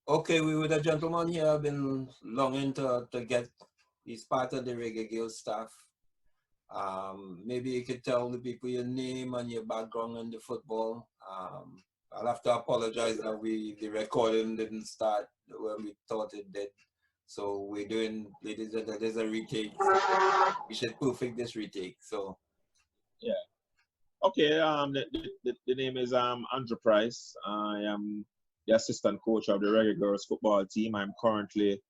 Okay, we with a gentleman here. I've been longing to get. He's part of the Reggae Girlz staff. Maybe you could tell the people your name and your background in the football. I'll have to apologize that the recording didn't start when we thought it did. So we're doing there's a retake. So we should perfect this retake. So Yeah. Okay. The name is Andrew Price. I am the assistant coach of the Reggae Girls football team. I'm currently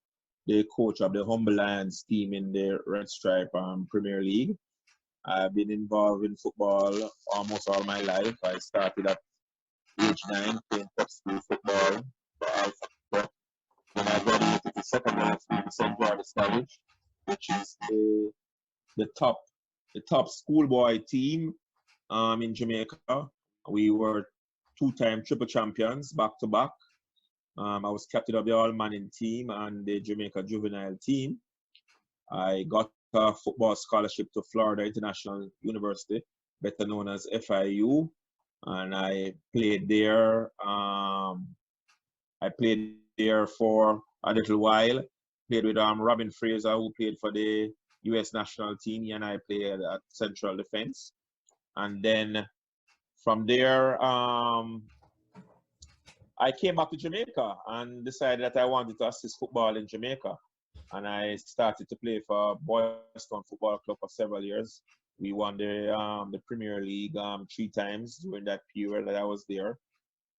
the coach of the Humble Lions team in the Red Stripe Premier League. I've been involved in football almost all my life. I started at age 9 playing prep school football for Alpha. When I graduated to secondary school in St. George's College, which is the top the top schoolboy team in Jamaica. We were two-time triple champions back to back. I was captain of the all-manning team and the Jamaica juvenile team. I got a football scholarship to Florida International University, better known as FIU, and I played there. I played there for a little while. Played with Robin Fraser, who played for the U.S. national team. He and I played at Central Defense, and then from there, I came back to Jamaica and decided that I wanted to assist football in Jamaica. And I started to play for Boylston Football Club for several years. We won the Premier League 3 times during that period that I was there.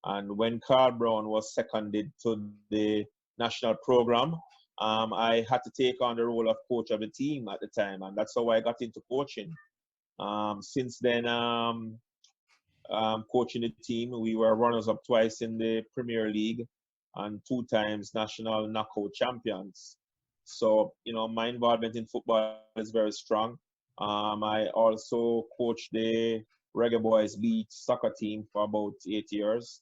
And when Carl Brown was seconded to the national program, I had to take on the role of coach of the team at the time, and that's how I got into coaching. Since then, coaching the team, we were runners-up twice in the Premier League and 2 times national knockout champions. So, my involvement in football is very strong. I also coached the Reggae Boys Beach soccer team for about 8 years.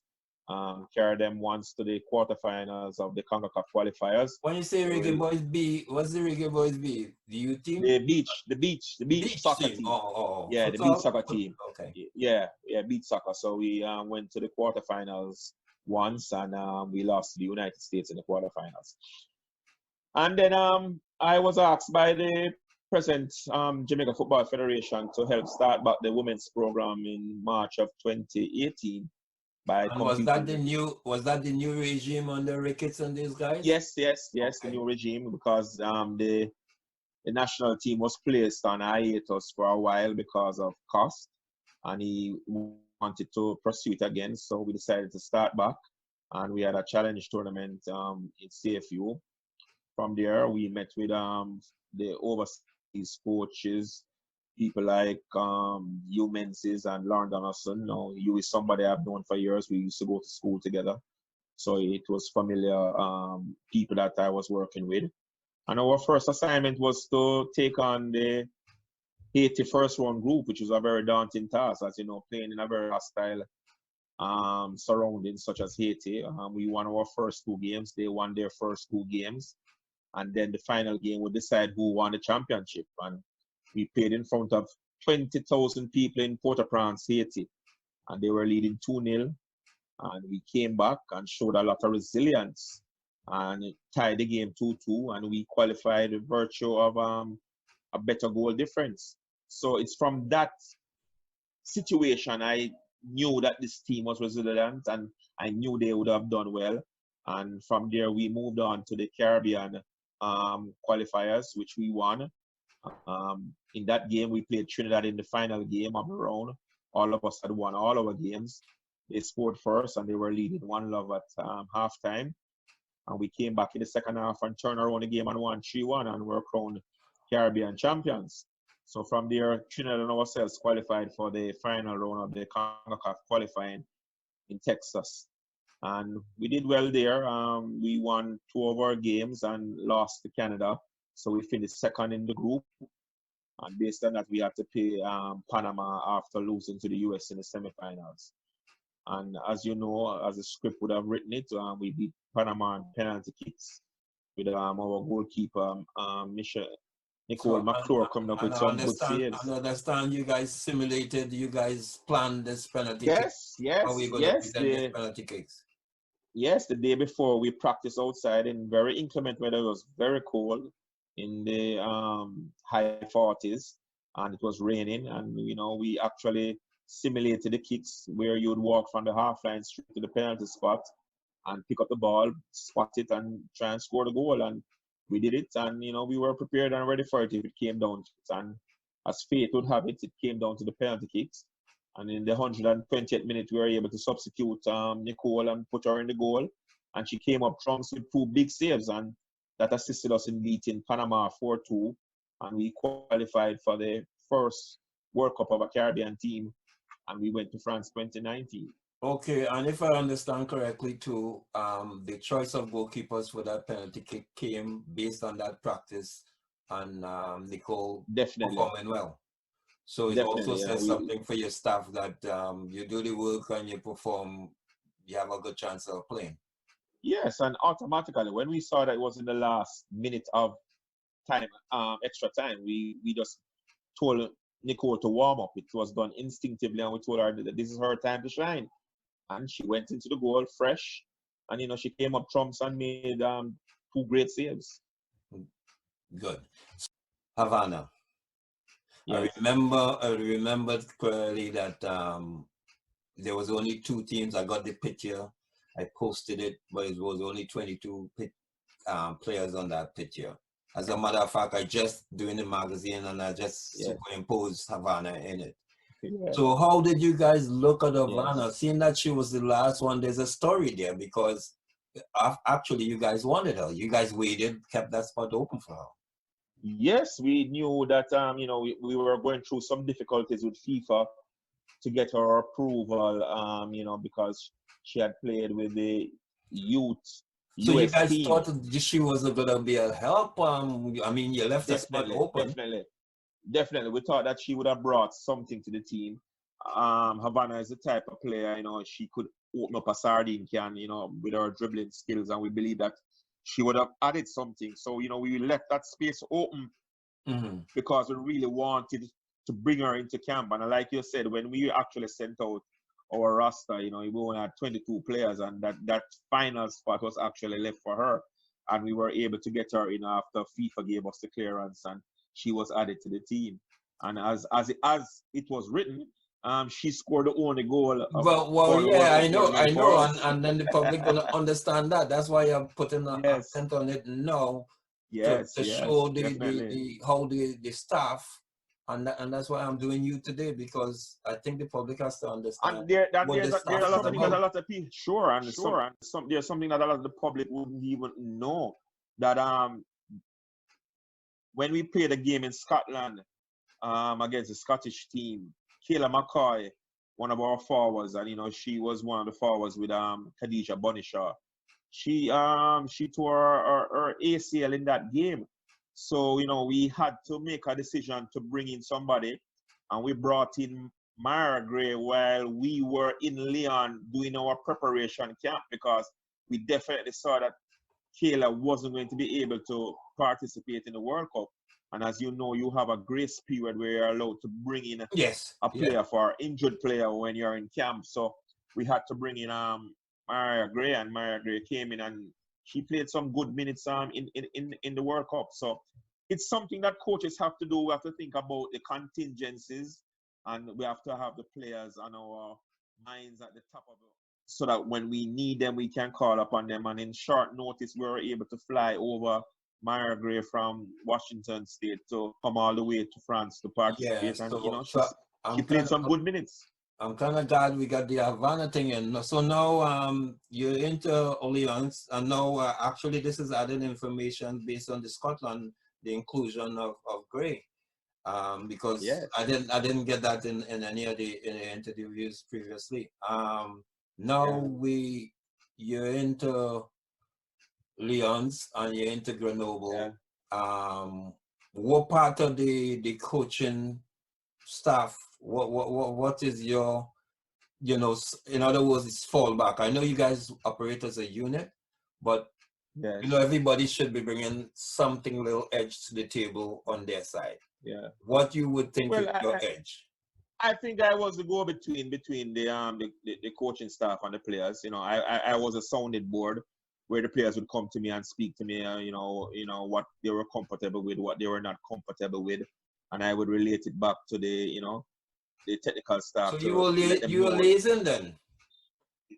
Carried them once to the quarterfinals of the CONCACAF qualifiers. when you say Reggae Boys B, what's the Reggae Boys B? The U team? The beach soccer team. Yeah, the beach soccer team. Okay. Yeah, beach soccer. So we went to the quarterfinals once, and we lost to the United States in the quarterfinals. And then I was asked by the present Jamaica Football Federation to help start back the women's program in March of 2018 by And competing. was that the new regime under Ricketts and these guys? Yes, the Okay. new regime, because the national team was placed on hiatus for a while because of cost, and he wanted to pursue it again. So we decided to start back, and we had a challenge tournament in CFU. From there, we met with the overseas coaches, people like Hugh Menzies and Lauren Donaldson. Hugh is somebody I've known for years. We used to go to school together. So it was familiar people that I was working with. And our first assignment was to take on the Haiti first round group, which was a very daunting task, as you know, playing in a very hostile surroundings such as Haiti. We won our first 2 games. They won their first 2 games. And then the final game would decide who won the championship. And we played in front of 20,000 people in Port-au-Prince, Haiti. And they were leading 2-0. And we came back and showed a lot of resilience and tied the game 2-2. And we qualified with virtue of a better goal difference. So it's from that situation I knew that this team was resilient, and I knew they would have done well. And from there, we moved on to the Caribbean qualifiers, which we won. In that game, we played Trinidad in the final game of the round. All of us had won all our games. They scored first, and they were leading 1-0 at halftime. And we came back in the second half and turned around the game and won 3-1, and were crowned Caribbean champions. So from there, Trinidad and ourselves qualified for the final round of the CONCACAF qualifying in Texas. And we did well there. We won 2 of our games and lost to Canada. So we finished second in the group. And based on that, we had to play Panama after losing to the US in the semifinals. And as you know, as the script would have written it, we beat Panama in penalty kicks with our goalkeeper, Nicole McClure, coming up with some good saves. I understand you guys planned this penalty kick. Yes, How are we yes, going to yes. present this penalty kicks? Yes, the day before we practiced outside in very inclement weather. It was very cold in the high 40s, and it was raining. And we actually simulated the kicks where you would walk from the half line straight to the penalty spot and pick up the ball, spot it, and try and score the goal. And we did it, and we were prepared and ready for it if it came down to it. And as fate would have it, it came down to the penalty kicks. And in the 120th minute, we were able to substitute Nicole and put her in the goal. And she came up trumps with 2 big saves, and that assisted us in beating Panama 4-2. And we qualified for the first World Cup of a Caribbean team, and we went to France 2019. Okay, and if I understand correctly too, the choice of goalkeepers for that penalty kick came based on that practice and Nicole Definitely. performing well. So it also says something for your staff that you do the work and you perform, you have a good chance of playing. Yes, and automatically when we saw that it was in the last minute of time, extra time, we just told Nicole to warm up. It was done instinctively, and we told her that this is her time to shine. And she went into the goal fresh, and she came up trumps and made 2 great saves. Good. Havana. Yes. I remember clearly that there was only 2 teams. I got the picture. I posted it, but it was only 22 players on that picture. As a matter of fact, I just doing the magazine and I just superimposed Havana in it. Yes. So how did you guys look at Havana? Seeing that she was the last one, there's a story there because actually you guys wanted her. You guys waited, kept that spot open for her. Yes, we knew that we were going through some difficulties with FIFA to get her approval, because she had played with the youth So US you guys team. thought she was going to be a help? I mean, you left the spot open. Definitely. We thought that she would have brought something to the team. Havana is the type of player, she could open up a sardine can, with her dribbling skills, and we believe that she would have added something. So, we left that space open because we really wanted to bring her into camp. And like you said, when we actually sent out our roster, we only had 22 players, and that final spot was actually left for her. And we were able to get her in after FIFA gave us the clearance, and she was added to the team. And as it was written, she scored the only goal. I know, and then the public gonna understand that. That's why I'm putting an accent on it now to show how the staff, and that's why I'm doing you today, because I think the public has to understand. And there's a lot of people, sure, and there's something that a lot of the public wouldn't even know, that when we played a game in Scotland against the Scottish team, Kayla McCoy, one of our forwards, and she was one of the forwards with Khadija Bunishaw. She tore her ACL in that game. So, we had to make a decision to bring in somebody, and we brought in Mara Gray while we were in Lyon doing our preparation camp, because we definitely saw that Kayla wasn't going to be able to participate in the World Cup. And as you know, you have a grace period where you're allowed to bring in a player for an injured player when you're in camp. So we had to bring in Mara Gray, and Mara Gray came in and she played some good minutes in the World Cup. So it's something that coaches have to do. We have to think about the contingencies, and we have to have the players on our minds at the top of it, so that when we need them, we can call upon them. And in short notice, we were able to fly over Mara Gray from Washington State to come all the way to France to participate. And she played some good minutes. I'm kind of glad we got the Havana thing in. So now you're into Orleans, and now actually this is added information based on the Scotland, the inclusion of Gray, because I didn't get that in any of the interviews previously. Now you're into Lyons and you're into Grenoble. What part of the coaching staff, what is your, in other words, it's fallback? I know you guys operate as a unit, but everybody should be bringing something little edge to the table on their side. What you would think is your edge? I think I was the go-between between the coaching staff and the players. You know, I was a sounding board where the players would come to me and speak to me. What they were comfortable with, what they were not comfortable with, and I would relate it back to the technical staff So to let them you were know. liaison then?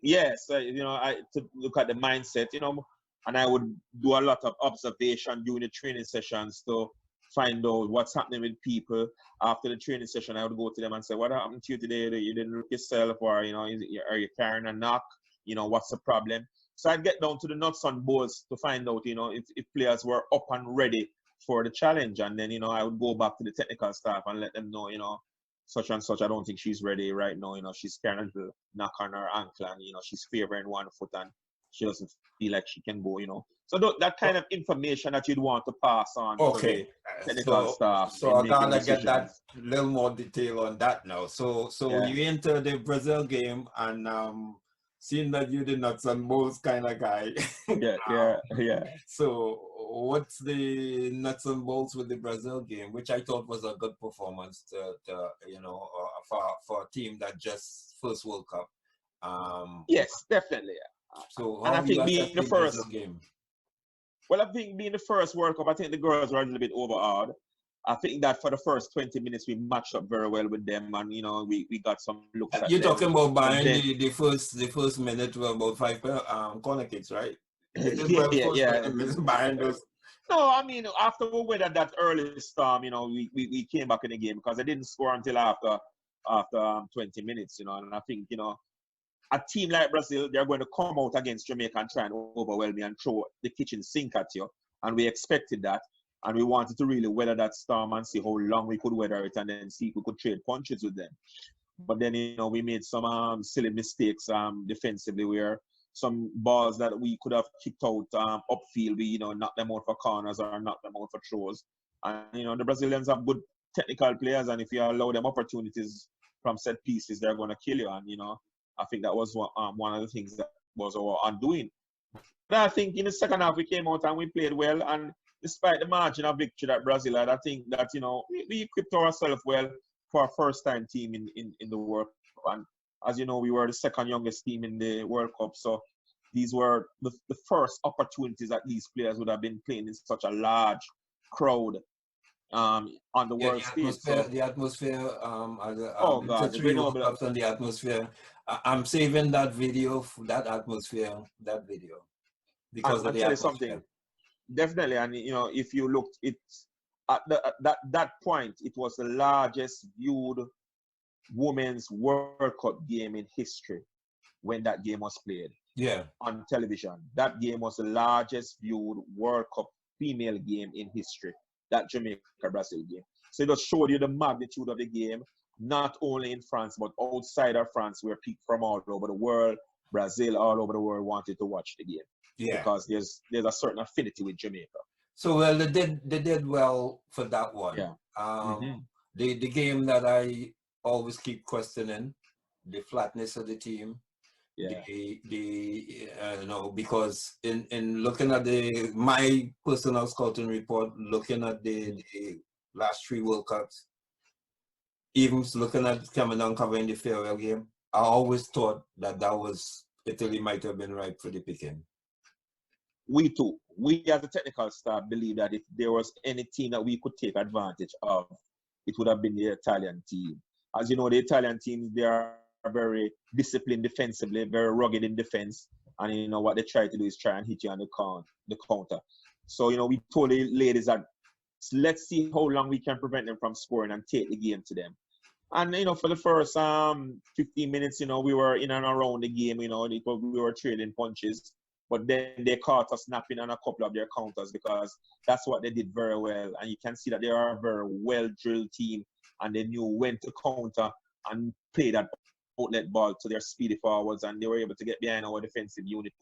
Yes, I to look at the mindset, and I would do a lot of observation during the training sessions to find out what's happening with people. After the training session, I would go to them and say, "What happened to you today? You didn't look yourself, or are you carrying a knock? What's the problem?" So I'd get down to the nuts and bolts to find out, if players were up and ready for the challenge, and then I would go back to the technical staff and let them know, such and such, I don't think she's ready right now. She's carrying a little knock on her ankle, and she's favoring one foot, and she doesn't feel like she can go. So that kind of information that you'd want to pass on to the technical staff so in I making gotta get that decisions. little more detail on that now. So Yeah. you enter the Brazil game, and seeing that you're the nuts and bolts kind of guy. Yeah. So what's the nuts and bolts with the Brazil game, which I thought was a good performance for a team that just first World Cup. Yes, definitely. So And how I do you think assess being the the first, Brazil game? well, I think being the first World Cup, I think the girls were a little bit overawed. I think that for the first 20 minutes we matched up very well with them, and we got some looks at You're them. talking about But behind then, the first minute were about 5 corner kicks, right? You did yeah, well first yeah. 20 minutes behind those. No, I mean, after we weathered that early storm, we came back in the game because they didn't score until after 20 minutes, and I think, a team like Brazil, they're going to come out against Jamaica and try and overwhelm you and throw the kitchen sink at you. And we expected that. And we wanted to really weather that storm and see how long we could weather it, and then see if we could trade punches with them. But then, we made some silly mistakes defensively, where some balls that we could have kicked out upfield, we, knocked them out for corners or knocked them out for throws. And, the Brazilians have good technical players, and if you allow them opportunities from set pieces, they're going to kill you. And, I think that was one of the things that was our undoing. But I think in the second half, we came out and we played well. And despite the margin of victory that Brazil had, I think that, we equipped ourselves well for our first-time team in the World Cup. And as you know, we were the second youngest team in the World Cup. So these were the first opportunities that these players would have been playing in such a large crowd on the world stage. So, The atmosphere, oh it's a God, the 3 World Grenoble. Cups and the atmosphere. I'm saving that video, that video, because of I'll the tell you atmosphere. something. Definitely, and if you looked, it's at that point, it was the largest viewed women's World Cup game in history when that game was played. Yeah. On television. That game was the largest viewed World Cup female game in history. That Jamaica-Brazil game. So it just showed you the magnitude of the game, not only in France, but outside of France, where people from all over the world, Brazil, all over the world wanted to watch the game. Yeah. Because there's a certain affinity with Jamaica. So well, they did well for that one. Yeah. The game that I always keep questioning, the flatness of the team. Yeah. Because in looking at my personal scouting report, looking at the last 3 World Cups, even looking at coming down covering the farewell game, I always thought that was Italy might have been ripe for the picking. We too. We as a technical staff believe that if there was any team that we could take advantage of, it would have been the Italian team. As you know, the Italian teams, they are very disciplined defensively, very rugged in defense. And what they try to do is try and hit you on the counter. So, we told the ladies that let's see how long we can prevent them from scoring and take the game to them. And, for the first 15 minutes, we were in and around the game, we were trading punches. But then they caught us snapping on a couple of their counters, because that's what they did very well. And you can see that they are a very well-drilled team, and they knew when to counter and play that outlet ball to their speedy forwards, and they were able to get behind our defensive unit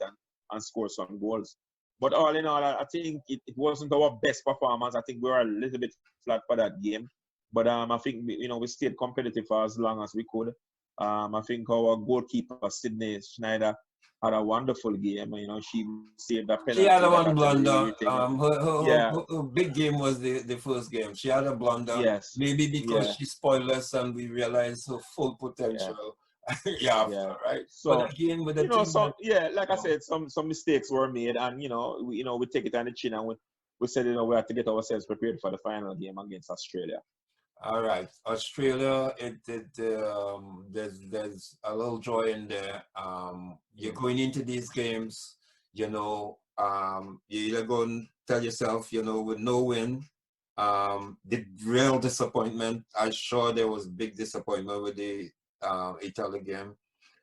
and score some goals. But all in all, I think it wasn't our best performance. I think we were a little bit flat for that game. But I think we stayed competitive for as long as we could. I think our goalkeeper, Sydney Schneider, had a wonderful game. You know, she saved a She had penalty a that one had to be blunder. retaken. Yeah, Her big game was the first game. She had a blunder, yes, maybe because yeah, she spoiled us and we realized her full yeah, potential. Yeah, after, yeah. right? But So, again, with the you know, thing so that, yeah, like I you know, said, some mistakes were made, and we take it on the chin, and we said, we have to get ourselves prepared for the final game against Australia. all right, Australia, there's a little joy in there. You're Mm. going into these games, you either go and tell yourself, with no win, the real disappointment. I'm sure there was big disappointment with the Italy game.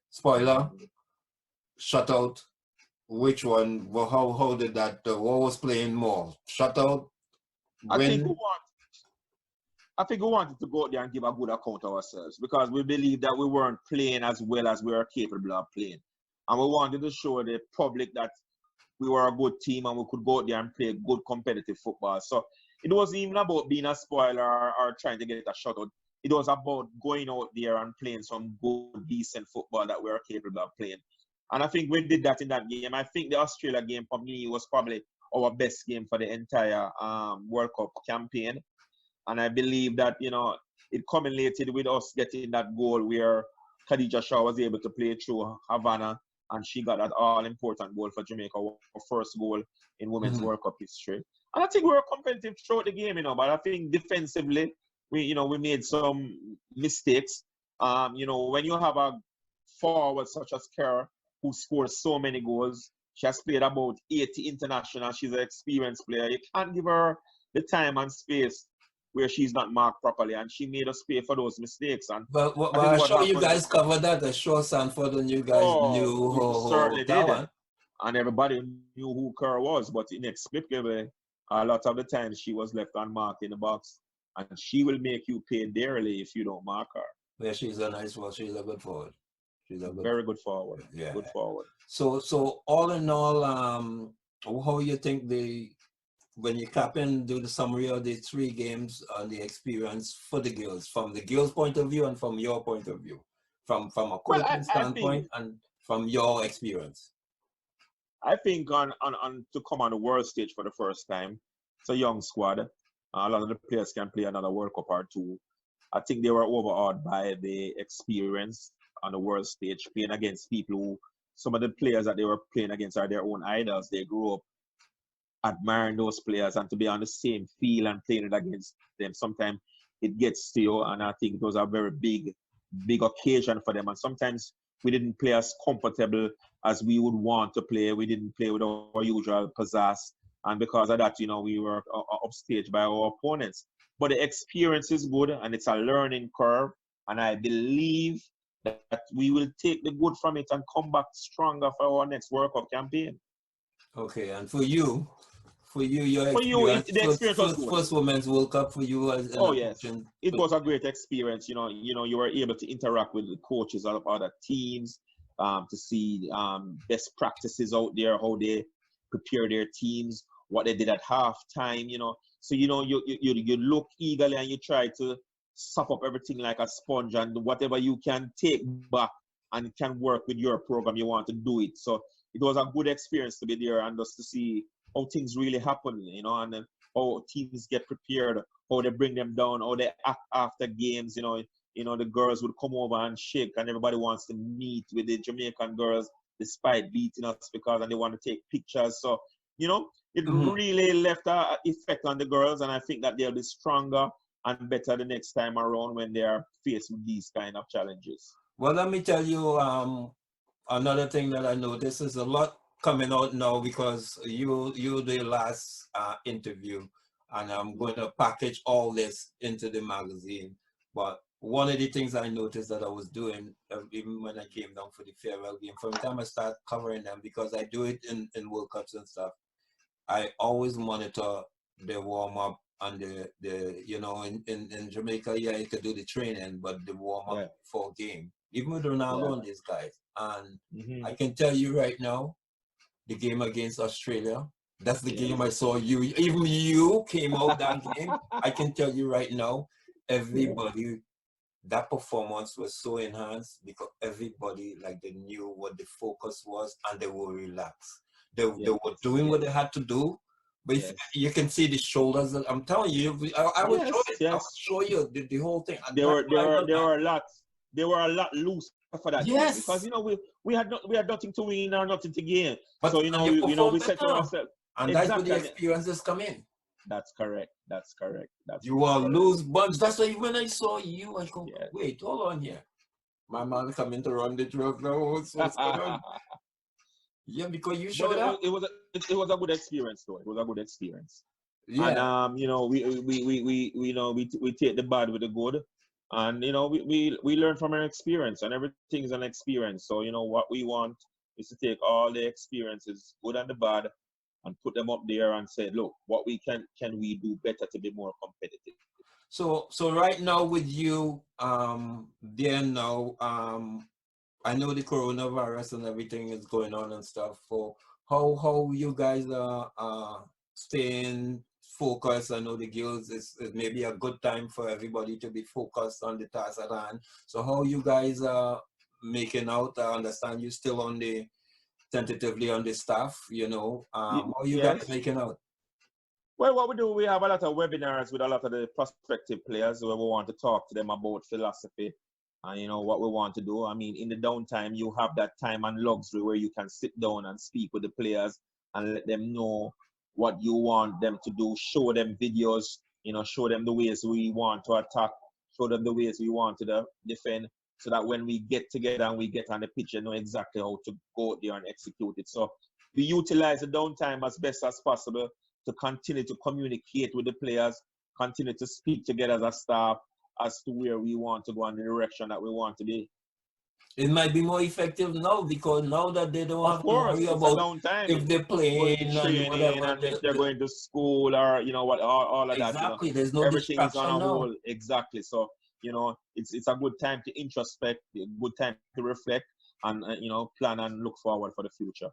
Spoiler, Mhm. shutout. Which one? Well, how did that? What was playing more? Shutout, I think we win. want I think we wanted to go out there and give a good account of ourselves because we believe that we weren't playing as well as we were capable of playing. And we wanted to show the public that we were a good team and we could go out there and play good competitive football. So it wasn't even about being a spoiler or trying to get a shutout. It was about going out there and playing some good, decent football that we were capable of playing. And I think we did that in that game. I think the Australia game for me was probably our best game for the entire World Cup campaign. And I believe that, it culminated with us getting that goal where Khadija Shaw was able to play through Havana and she got that all important goal for Jamaica, her first goal in Women's Mhm. World Cup history. And I think we were competitive throughout the game, but I think defensively, we made some mistakes. When you have a forward such as Kerr, who scores so many goals, she has played about 80 international, she's an experienced player. You can't give her the time and space where she's not marked properly, and she made us pay for those mistakes. And But I think I'm what sure you happened, guys covered that. I'm sure Sanford and you guys oh, knew we her certainly did it. talent. And everybody knew who Kerr was, but inexplicably, a lot of the time she was left unmarked in the box. And she will make you pay dearly if you don't mark her. Yeah, she's a nice one. She's a good forward. She's a good, Very good forward. yeah. Good forward. So all in all, how you think when you cap in, do the summary of the three games and the experience for the girls, from the girls' point of view and from your point of view, from a Well, coaching I think standpoint and from your experience. on to come on the world stage for the first time, it's a young squad. A lot of the players can play another World Cup or two. I think they were overawed by the experience on the world stage, playing against people who some of the players that they were playing against are their own idols. They grew up admiring those players, and to be on the same field and playing it against them, sometimes it gets to you. And I think it was a very big occasion for them. And sometimes we didn't play as comfortable as we would want to play. We didn't play with our usual pizzazz. And because of that, we were upstaged by our opponents. But the experience is good and it's a learning curve. And I believe that we will take the good from it and come back stronger for our next World Cup campaign. Okay, and for you, your For you, experience, the first experience was first good. first Women's World Cup for you as in Oh a yes, coaching. it was a great experience. You were able to interact with the coaches of other teams, to see best practices out there, how they prepare their teams, what they did at halftime. So you look eagerly and you try to suck up everything like a sponge, and whatever you can take back and it can work with your program, you want to do it. So it was a good experience to be there and just to see how things really happen, and then how teams get prepared, how they bring them down, how they act after games. The girls would come over and shake, and everybody wants to meet with the Jamaican girls despite beating us and they want to take pictures. So, it Mhm. really left an effect on the girls, and I think that they'll be stronger and better the next time around when they are faced with these kind of challenges. Well, let me tell you, another thing that I noticed is a lot coming out now because you the last interview, and I'm going to package all this into the magazine. But one of the things I noticed that I was doing, even when I came down for the farewell game, from the time I start covering them, because I do it in World Cups and stuff, I always monitor the warm up and in Jamaica, yeah, you could do the training, but the warm up Yeah, for game, even with yeah. Ronaldo and these guys. And Hmm. I can tell you right now, the game against Australia, that's the Yeah. game I saw you. Even you came out that game. I can tell you right now, Yeah. everybody. that performance was so enhanced because everybody, like, they knew what the focus was and they were relaxed. They were doing what they had to do, but if you can see the shoulders. I'm telling you, I will show it. I will show you the whole thing. They were a lot loose for that time because we had nothing to win or nothing to gain. But so we said to ourselves, and that's where the experiences come in. That's correct. You are loose bunch. That's why when I saw you, I go, wait, hold on here. My man coming to run the truck now. What's going on? Yeah, because you showed up. It was a good experience, though. It was a good experience. Yeah. And we take the bad with the good, and we learn from our experience, and everything is an experience. So what we want is to take all the experiences, good and the bad, and put them up there and say, look, what we can we do better to be more competitive. So right now with you, there now, I know the coronavirus and everything is going on and stuff. For how you guys are staying focused. I know the Girlz is maybe a good time for everybody to be focused on the task at hand. So how you guys are making out? I understand you still on the tentatively on the staff. How you guys making out? Well, what we do, we have a lot of webinars with a lot of the prospective players where we want to talk to them about philosophy and what we want to do. I mean, in the downtime, you have that time and luxury where you can sit down and speak with the players and let them know what you want them to do, show them videos, show them the ways we want to attack, show them the ways we want to defend, so that when we get together and we get on the pitch, know exactly how to go there and execute it. So we utilize the downtime as best as possible to continue to communicate with the players, continue to speak together as a staff as to where we want to go and the direction that we want to be. It might be more effective now because now that they don't have to worry about if they're playing and whatever. And if they're going to school or all of that. Exactly, there's no everything distraction is on a now. whole. Exactly. So it's a good time to introspect, a good time to reflect, and plan and look forward for the future.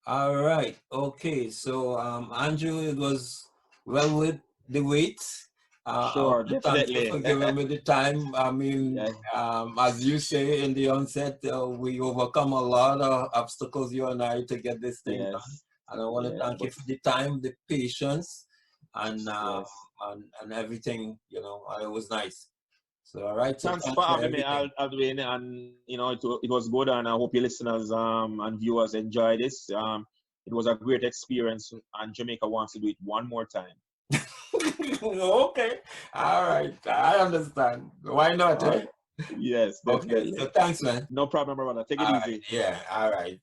All right. Okay. So Andrew, it was well with the wait. Sure, definitely. Thank you for giving me the time. I mean, as you say in the onset, we overcome a lot of obstacles, you and I, to get this thing done. And I want to thank you for the time, the patience, and everything. It was nice. So, all right. So thanks for having me, Aldwyn, and it was good, and I hope your listeners and viewers enjoy this. It was a great experience, and Jamaica wants to do it one more time. Okay. All right. I understand. Why not? Yes, definitely. Okay. So thanks, man. No problem, brother. Take it easy. Yeah. All right.